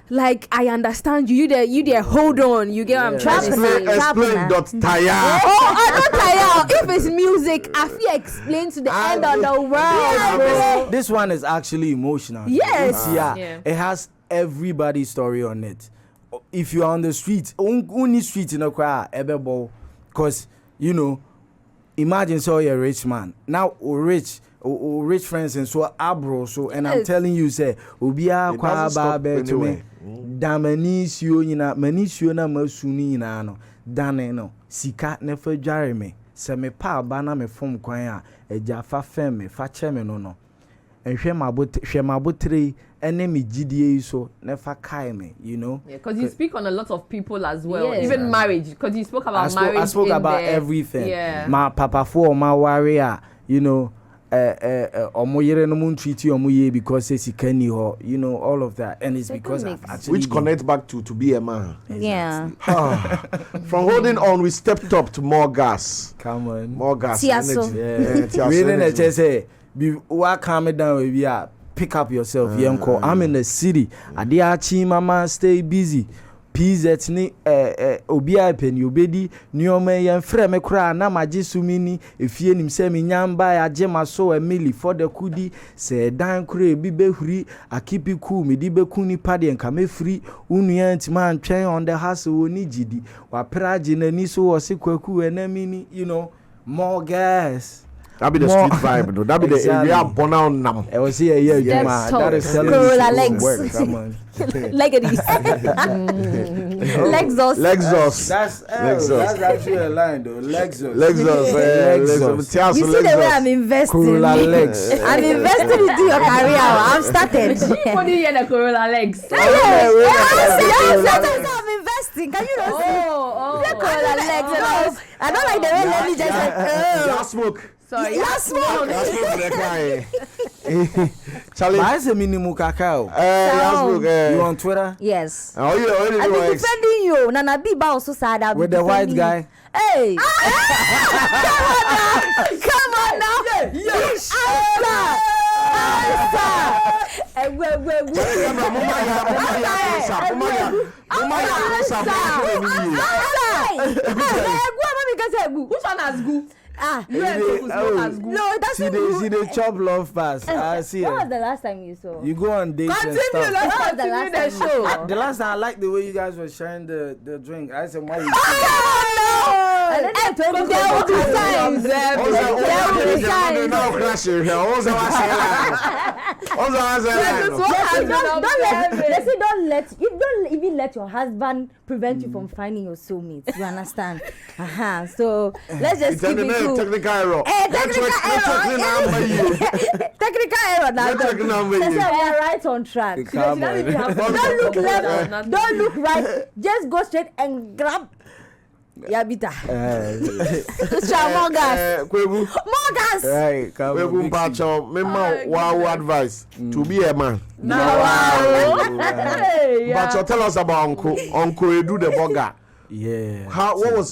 like I understand you. You there. Hold on. You get what I'm trying to say.
Explain dot tire.
Oh, I'm not tired. If it's music, I feel explain to the end of the world, bro.
This one is actually emotional.
Yes.
Yeah.
It has everybody's story on it. If you are on the street, only street in a crowd, because imagine so you're a rich man now, rich friends and so abro so, and I'm
Yes.
telling you, say ubia
It
kwa
doesn't stop
ba to me. Damanisio ina manisio na masuni ina no dane no sika ne fa dware me se me pa ba na me fom kwan a eja fa fem me fa che me no enhwe mabotre ene me gidie so ne fa kai me,
Yeah, because you speak on a lot of people as well,
Yes.
even marriage. Because you spoke about marriage.
I spoke
in
about
there.
everything.
Yeah.
My papa for my warrior, omo yere no mun treat you omo ye because he can you all of that, and it's
That
because
makes
I've actually
Which
been-
connects back to be a man.
Yeah.
From holding on, we stepped up to more gas.
Come on.
More gas.
Tiaso.
Energy.
Yeah.
Tiaso
Really,
energy.
I say, calm it down, baby. Pick up yourself, Yanko. I'm in the city. Adiachi, mama, stay busy. PZ ni obia pen obedi niome yan frɛ me kra na magye sumini efie nim sɛ me nyamba ya gye maso a mili for the kudi sɛ dan kra bi behuri akipi ku me di beku ni pade nka me free unua ntima antwen on the house woni gidi wa praje na ni so wo se Kweku enamini more gas.
That be the
More-
street vibe, though. That be the
Exactly.
area born out now.
I was here, yeah,
That's
that is telling
Corolla
you
legs.
work. Come on.
Like it is.
Lexus.
Lexus.
That's actually a line though. Lexus.
Lexus.
Lexus.
Tiaso
You see the way I'm
Lexus.
investing.
Corolla legs.
I'm investing into your career. I've started.
What do you hear the Corolla legs?
I'm investing. Can you not see?
Oh,
The Corolla legs. I don't like the way lady just like,
Yeah, smoke.
sorry.
yeah, smoke.
Yeah, smoke the guy. Charlie.
Why is a minimum cacao?
Yeah, smoke.
You on Twitter
Yes.
Oh, yeah,
I've been
already
defending you. Nana Biba also said that.
with the white guy?
Hey. Come on now. Yes. Answer.
Which one has goo?
Ah,
You and Kweku Smoke has goo.
no, that's
See they chop love fast. I see
When was
it.
the last time you saw?
You go on dates and
Continue,
stuff.
let's
When was the
continue
last
the
time you
show.
The last time I liked the way you guys were sharing the drink. I said, why you
And then they told me there will be times. There will be times. Don't even let your husband prevent you from finding your soulmate. You understand? So let's just keep it cool.
Technical error.
Technical error now.
Network number
Let's
you.
say we are right on track.
Come on.
Don't look left. Don't look right. Just go straight and grab. Yabita. More gas.
Kweku,
More gas.
Right, come
Kweku
on.
Mpacho, remember wow advice to be a man.
Hey, yeah.
But tell us about Uncle Edu the Boga.
Yeah.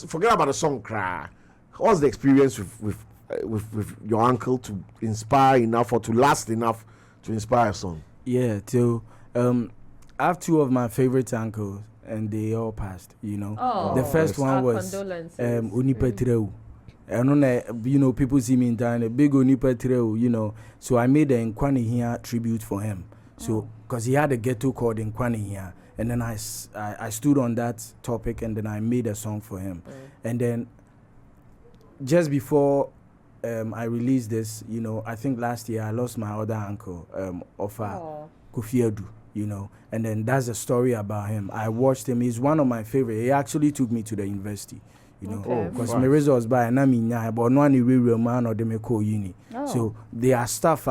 Forget about the song cry. What was the experience with your uncle to inspire enough or to last enough to inspire a song?
Yeah, till I have two of my favorite uncles and they all passed,
Oh,
the first one
our
was
condolences.
Onipa Treu. I don't know, people see me in town, a big Onipa Treu, so I made an Nkwani here tribute for him. So, because he had a ghetto called Nkwani here, and then I stood on that topic and then I made a song for him. And then just before I released this, I think last year I lost my other uncle, Ofa Kofi Adu, and then that's a story about him. I watched him. He's one of my favorite. He actually took me to the university, you know,
Okay.
because
Right.
my results by and I mean, but no one real man or them call uni.
Oh.
So there are stuff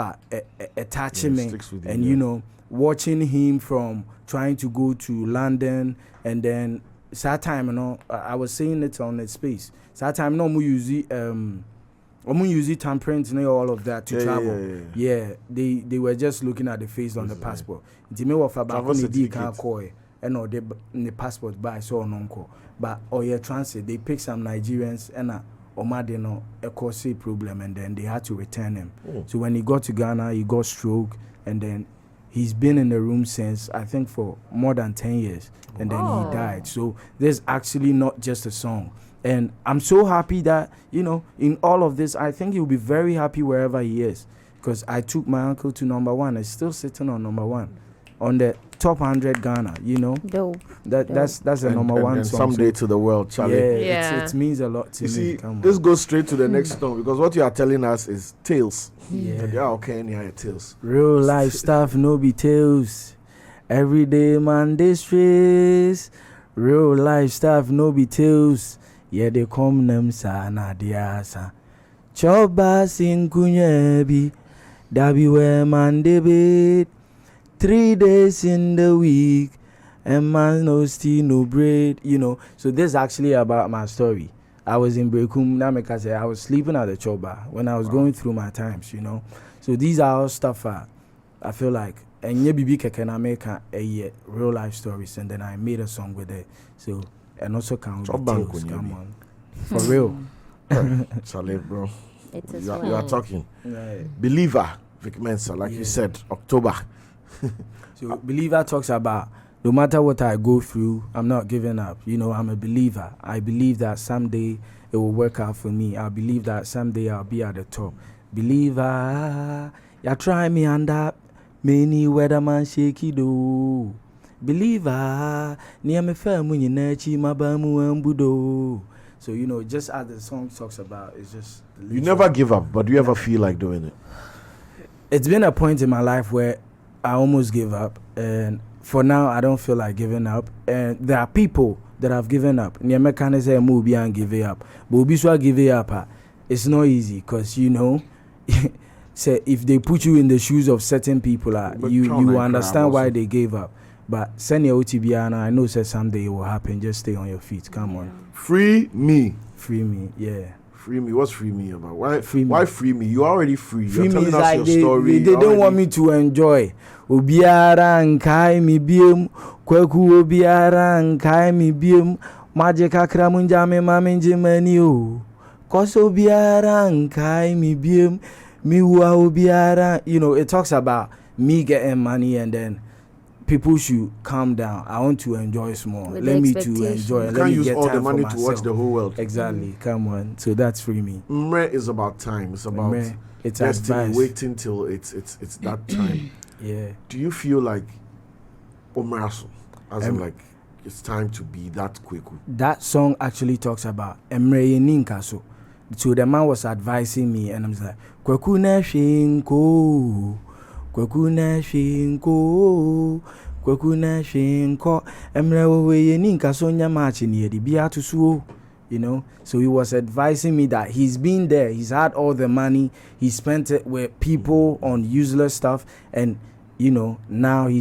attaching me,
sticks with you,
and
yeah.
you know, watching him from trying to go to London, and then that time, you know, I was saying it on the space. That time, no, we use tamprint, you know, all of that to travel. Yeah, they were just looking at the face on the passport. It's me of about
Travel
certificate. And or the passport by so on but or your transit they pick some Nigerians and they no a cause problem, and then they had to return him. So when he got to Ghana, he got stroke, and then he's been in the room since I think for more than 10 years, and then he died. So there's actually not just a song, and I'm so happy that, you know, in all of this, I think he'll be very happy wherever he is, because I took my uncle to #1. It's still sitting on #1 on the top 100 Ghana, you know.
Dope.
That's the #1
and
song.
someday to the world, Charlie.
Yeah.
It means a lot to
You
me.
see,
Come
this
on.
goes straight to the next song, because what you are telling us is tales.
Yeah.
Okay, and your tales.
Real life stuff, no be tales. Everyday man, they stress. Real life stuff, no be tales. Yeah, they come them sa na diasa. Choba sing kunyebi. Dabi we man debate. 3 days in the week, and man no steal no bread, you know. So this is actually about my story. I was in Brekum, Nameka said I was sleeping at the choba when I was going through my times, you know. So these are all stuff I feel like, and yeah, bibi keke na make a real life stories, and then I made a song with it. So and also can
Choba
tales,
nkunyebi.
come on, for real.
Charlie, bro.
It is
You
well.
are talking.
Right.
Believer, Vic Mensa, like you
Yeah.
said, October.
So believer talks about no matter what I go through, I'm not giving up. You know, I'm a believer. I believe that someday it will work out for me. I believe that someday I'll be at the top. Believer, ya try me and that many weatherman shaky do. Believer, near me firm when you nachi mabamu ambudo. So you know, just as the song talks about, it's just
You never give up, but do you ever feel like doing it?
It's been a point in my life where I almost gave up, and for now I don't feel like giving up. And there are people that have given up. Nyame can say move and give it up, but Obiswa give it up. It's not easy, because you know, say if they put you in the shoes of certain people,
But
you
count and
understand
crab
why
also.
they gave up. But send your OTBR, I know say someday it will happen. Just stay on your feet. Come on,
Free me.
free me. Yeah.
Free me. What's free me about? Why
Free me.
Why free me? You're already free.
Free
You're
me
telling
is
us
like
your
they
story.
don't
already.
want me to enjoy. Obiara nkai mi biem, Kweku obiara nkai mi biem, maje kakra munja me mami njimani o. Cause obiara nkai mi biem, mi wa obiara. You know, it talks about me getting money, and then people should calm down. I want to enjoy small.
With
Let
the
me to
expectation.
enjoy.
You
Let
can't
me
use
get
all the
time
money
for
to watch
myself.
the whole world.
Exactly. Come on. So that's free me.
Mre is about time. It's about
Mre, it's
destiny.
advice.
Waiting till it's that time.
Yeah.
Do you feel like Omraso, as in
Um,
like it's time to be that Kweku?
That song actually talks about Emre Ninka. So the man was advising me, and I'm just like, Kweku na shinko, Kweku na shinko, Kweku na shinko, Emre we Ninka so nyamachi ni edi biya to suo. You know, so he was advising me that he's been there, he's had all the money, he spent it with people on useless stuff, and you know, now he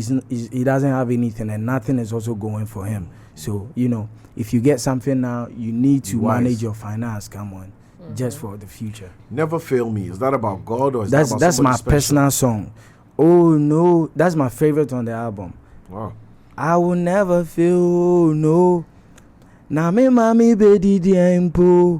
doesn't have anything, and nothing is also going for him. So you know, if you get something now, you need to
Wise.
manage your finance. Come on, just for the future.
Never fail me. Is that about God, or is
That's
that about
my
somebody special?
personal song. Oh no, that's my favorite on the album.
Wow.
I will never feel, oh no. Na me mami bedi diempo.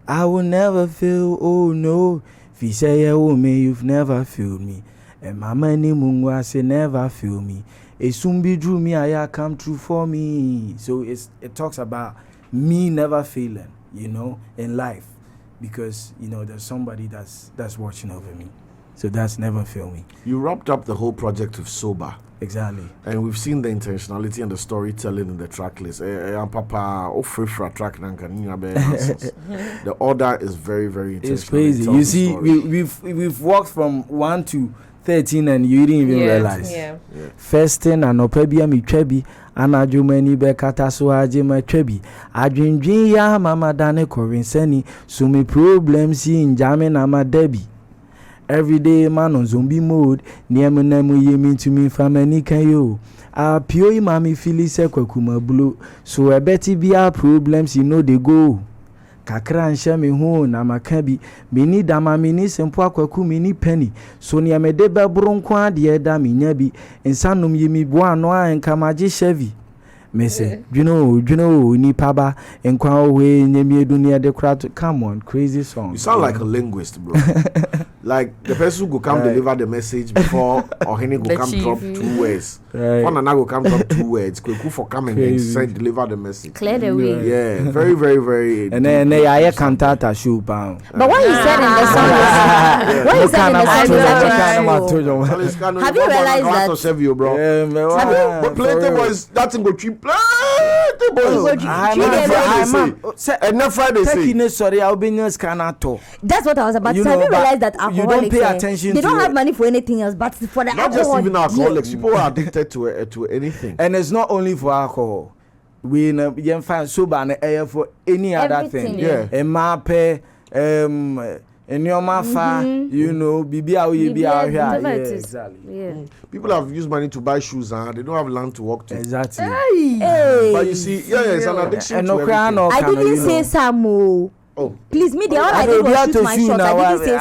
I will never feel, oh no. If you say oh me, you've never feel me. And mama ni mungwa say never feel me. It soon be drew me, I come true for me. So it talks about me never failing, you know, in life. Because, you know, there's somebody that's watching over me. So that's never fail me.
You wrapped up the whole project with Sober.
Exactly.
And we've seen the intentionality and the storytelling in the track list. Papa, track the order is very, very intentional.
It's crazy.
It tells
You
the
see,
story.
we've walked from 1 to 13, and you didn't even realize.
Yeah.
First thing, and Opebia mi trebi, anadwumani bekata so aje matwabi adwendwen ya mama dane korinsani so me problems in jame na madabi everyday man on zombie mode niam na mu yemi to me famani kan yo apio imami fili se Kweku mabulo so ebeti bia problems you know they go kakra nhye me hu na maka bi mini dama mini sempo Kweku mini penny so ne me de bebro nko ade da menya bi insanum yimi bo ano a nkamaje Chevy mese dwuno ni paba nkwa we nyemi dunia de krat come on crazy song.
You sound like a linguist, bro. Like the person who go come deliver the message before or he go come drop 2 words. One and I go come drop 2 words. Kweku for coming and send deliver the message.
Clear the way.
Yeah, very, very, very.
And then I cantata shoe pound.
But what he said in the song is what he said in the song is actually true. Have you realized that?
But plenty boys, that thing go cheap. Plenty boys. And Friday say.
Sorry, I'll be near Scanato.
That's what I was about to say. Have you realized that alcoholics,
you don't pay attention
they
to
don't
it.
have money for anything else but for the
not
alcohol.
Just even alcoholics, people are addicted to anything.
And it's not only for alcohol. We can find sober and air for any other thing.
Yeah.
A mape, in your mafa, you know, BB out here. Yeah, exactly.
Yeah.
People have used money to buy shoes and they don't have land to walk to.
Exactly.
Hey.
But you see, it's an addiction
And
to
no crown
everything.
or
I didn't say Samo.
Oh.
Please, me, the all I did was shoot my shot. I didn't say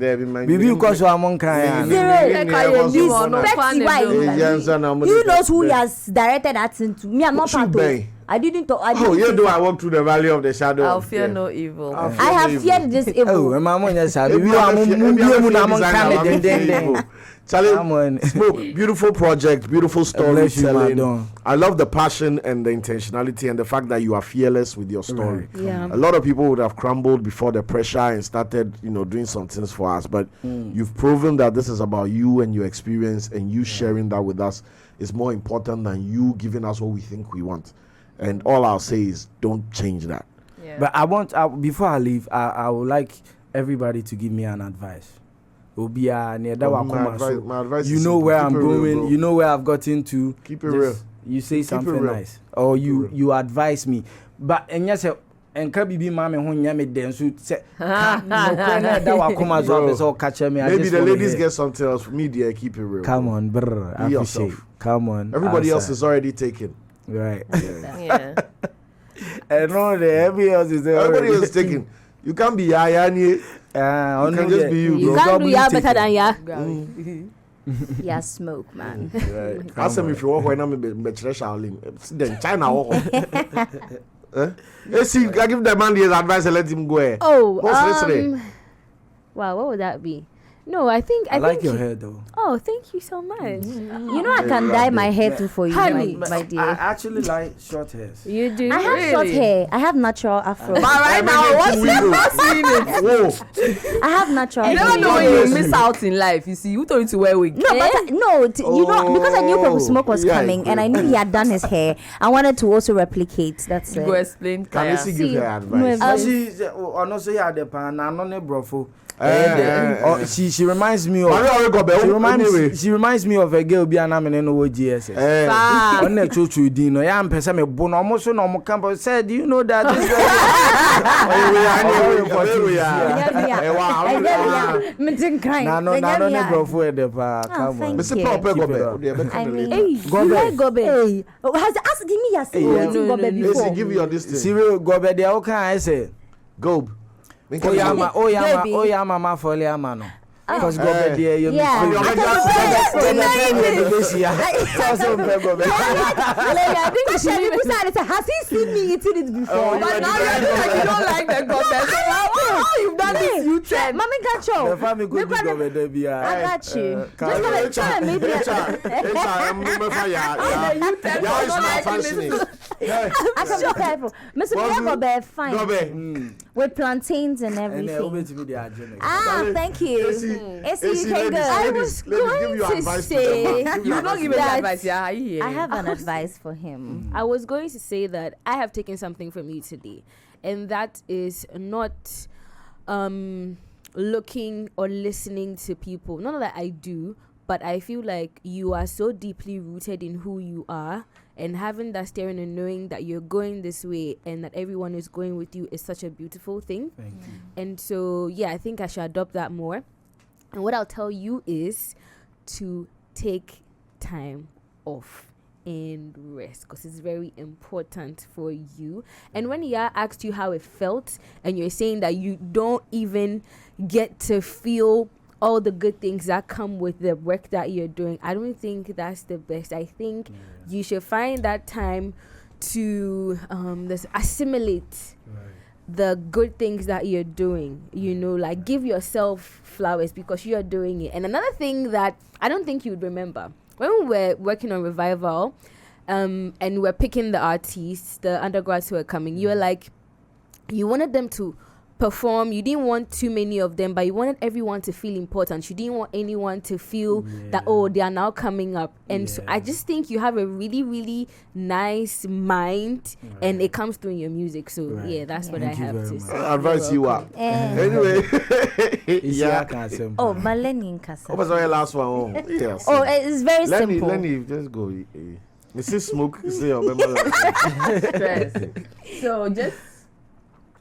Sam.
Bibi because I'm on crying.
He knows who he has directed that into. Me, I'm not part of it. I didn't talk.
Oh, you do I walk through the valley of the shadow.
I'll fear no evil.
I have feared this evil.
Oh, my mom just said,
Charlie, Smoke, beautiful project, beautiful storytelling. I love the passion and the intentionality and the fact that you are fearless with your story.
Right. Yeah.
A lot of people would have crumbled before the pressure and started, doing some things for us. But you've proven that this is about you and your experience, and you sharing that with us is more important than you giving us what we think we want. And all I'll say is don't change that.
Yeah.
But before I leave, I would like everybody to give me an advice. My advice you know where I'm going, you know where I've gotten to.
Keep it real.
You say something nice. Or you advise me. But and yes, and can be mommy who nyame dance say
maybe the ladies get something else. Media, keep it real.
Come on, brr. I appreciate. Come on.
Everybody else is already taken.
Right.
Yeah.
And no, everybody else is
taken. You can't be Ayani. You can just be you, bro.
You can't do ya better than ya.
Yeah, Smoke, man.
Right. Ask him if you walk when I'm a then China walk. See, I give the man his advice and let him go.
Oh,
Wow,
what would that be? No, I
like your hair though.
Oh, thank you so much.
You know I can dye my hair too for you, my dear.
I actually like short hairs.
You do?
I have short hair. I have natural afro.
But right now, what's not seeing it?
Whoa.
I have natural.
You never know when you miss out in life. You see, who told you to wear wig?
No, but because I knew Kweku Smoke was coming and I knew he had done his hair, I wanted to also replicate. That's
you
it.
go explain.
Can you give her advice?
She reminds me of she reminds me of a girl be an amene no GSS. On the chuchu dino ya mpesa me bo no mo so no mo campus said, do you know that this mama for Liamano. Because go there, you
has he seen me eating it before?
But now you don't like the government. So you've done this, you trend.
Mommy got you.
The family could be over there.
I got you. Just fine. With plantains and everything. Thank you.
I was going to say
You're not giving advice, yeah?
I have an advice for him.
I was going to say that I have taken something from you today, and that is not looking or listening to people. Not that I do, but I feel like you are so deeply rooted in who you are, and having that steering and knowing that you're going this way and that everyone is going with you is such a beautiful thing.
Thank you.
And so, yeah, I think I should adopt that more. And what I'll tell you is to take time off and rest, because it's very important for you. And when Yaa asked you how it felt, and you're saying that you don't even get to feel all the good things that come with the work that you're doing, I don't think that's the best. I think you should find that time to assimilate the good things that you're doing, like give yourself flowers because you're doing it. And another thing that I don't think you'd remember, when we were working on Revival, and we're picking the artists, the undergrads who are coming, you were like, you wanted them to perform. You didn't want too many of them, but you wanted everyone to feel important. You didn't want anyone to feel that, oh, they are now coming up. And so I just think you have a really, really nice mind, and it comes through in your music. So that's what I have to say.
Advise you are. Anyway.
Oh, Maleni Nkasa.
What was our last one? Yes.
Oh, it's very simple.
Lenny, just go. Mrs. Smoke, say your
Stress. So just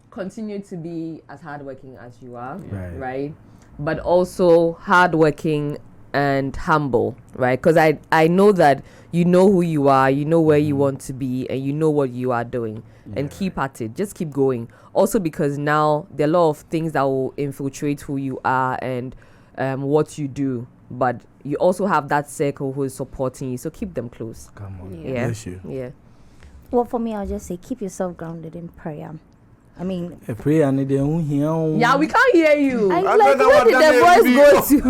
continue to be as hardworking as you are, right? But also hardworking and humble, right? Because I know that you know who you are, you know where you want to be, and you know what you are doing. And keep at it. Just keep going. Also, because now there are a lot of things that will infiltrate who you are and what you do. But you also have that circle who is supporting you. So keep them close.
Come on.
Yeah.
Bless you.
Yeah.
Well, for me, I'll just say keep yourself grounded in prayer. I mean,
A prayer need they don't hear.
Yeah, we can't hear you.
I
I
like
don't know
where
what
did
that
the voice
may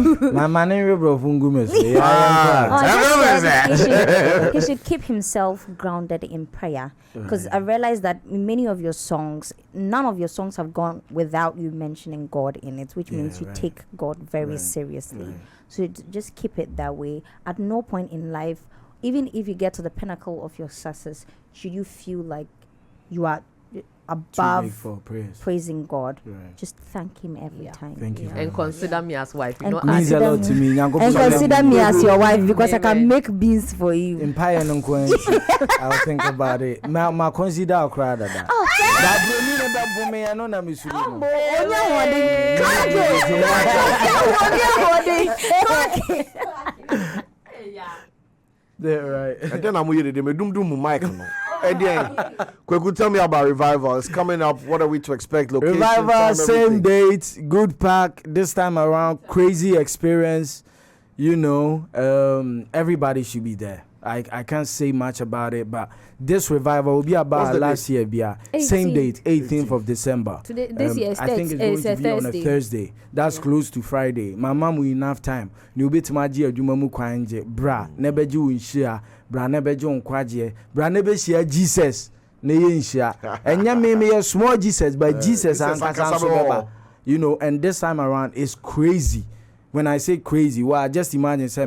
go to?
My man ain't bro fungumes.
Oh, I just said
that?
he should keep himself grounded in prayer, because I realized that in many of your songs, none of your songs have gone without you mentioning God in it, which means you take God very seriously. So just keep it that way. At no point in life, even if you get to the pinnacle of your success, should you feel like you are above
for praise.
praising God.
Right.
Just thank him every time.
Thank you. very
And
much.
consider me as wife. You
And
know,
Means a lot to me.
And consider me as your wife, because I can make beans for you.
Empire no I'll think about it. Ma consider a crowd of that. That bro me never me. I know na me suru. Right.
And then I'm with them. Dum mic no. Kweku, tell me about Revival. It's coming up. What are we to expect? Location,
Revival,
time,
same
everything.
date, good pack. This time around, crazy experience. Everybody should be there. I can't say much about it, but this Revival will be
What's
about
the
last year. Same date, 18th of December.
Today, this year,
I think it's going to be on a Thursday. That's close to Friday. My mom will enough time. New bit maji ajumamu kwanje. Bra, nebeji unshia. Bra nebeji unkwaje. Bra nebeshia Jesus. Neye nshia. Enya me small Jesus, but Jesus and and this time around is crazy. When I say crazy, well, just imagine say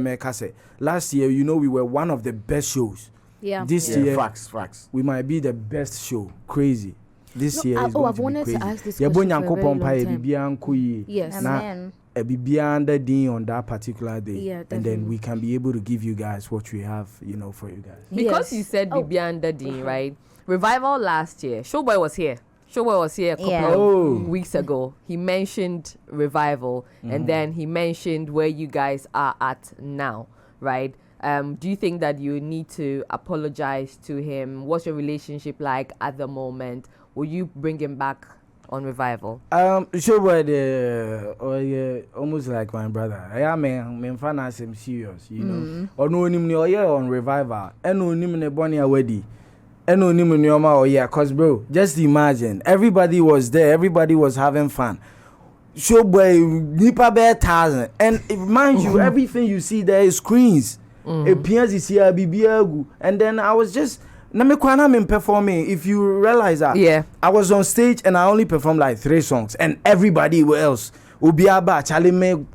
last year, we were one of the best shows.
Yeah.
This year,
facts.
we might be the best show. Crazy. This year is going
I've
to be
wanted
crazy.
to ask this question for a very long time. Yes.
Amen.
Be under D on that particular day.
Yeah,
and then we can be able to give you guys what we have, for you guys.
because
Yes.
you said Bibi under D, right? Revival last year. ShowBoy was here. ShowBoy was here a couple of weeks ago. He mentioned Revival, and then he mentioned where you guys are at now, right? Do you think that you need to apologize to him? What's your relationship like at the moment? Will you bring him back on Revival?
ShowBoy, almost like my brother. I am fan as him serious, Or no on Revival. And no nimne Bonnie already. Cause bro, just imagine, everybody was there, everybody was having fun. ShowBoy, nipa bear 1,000, and mind you, everything you see there is screens. And then I was just performing. If you realize that, I was on stage and I only performed like 3 songs, and everybody else. I didn't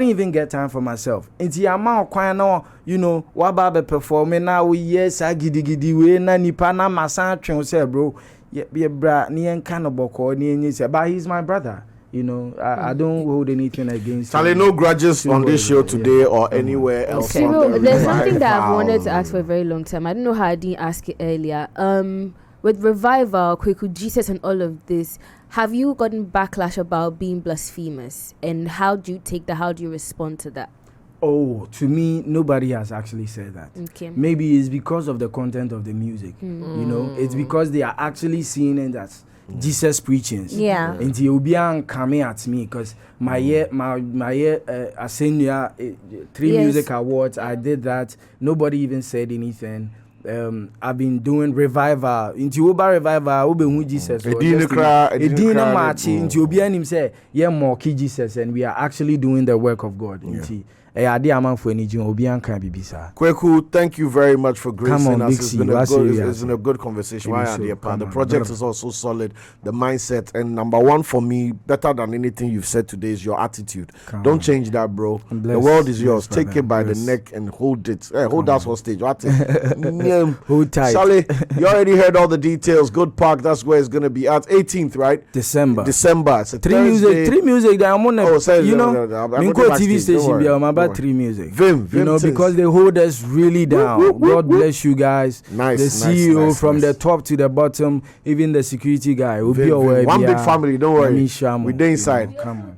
even get time for myself. Inti ama kwan no, waba be performing now, yes, gidi we na nipa na masa twen say bro, ye bra ni enka no boko ni enyi say, but he's my brother. I don't hold anything against
Charlie,
him.
no grudges on this show today or anywhere else.
Okay.
on the
There's something that I've
Revival.
wanted to ask for a very long time. I don't know how I didn't ask it earlier. With Revival, Kweku, Jesus, and all of this, have you gotten backlash about being blasphemous? And how do you take that? How do you respond to that?
Oh, to me, nobody has actually said that.
Okay.
Maybe it's because of the content of the music. It's because they are actually seeing it as Jesus preachings.
Yeah.
And he will be coming at me because my year senior 3
Yes.
music awards, I did that. Nobody even said anything. I've been doing Revival. Into Uber Revival, Ube who Jesus. Edina March. Into Obi and say, yeah, more key Jesus, and we are actually doing the work of God.
Kweku, thank you very much for gracing us. It's been a good conversation. The project is also solid. The mindset, and number one for me, better than anything you've said today, is your attitude. Don't change that, bro. The world is yours. Take it by the neck and hold it. Hold that hostage.
Hold tight.
Charlie, you already heard all the details. Good Park, that's where it's going to be at. 18th, right?
December.
It's a
Three music that I'm on. TV station. 3 music.
Vim,
because they hold us really down. God bless you guys.
Nice.
The CEO from the top to the bottom, even the security guy will be aware.
One big family, don't worry. We're inside.
Come on.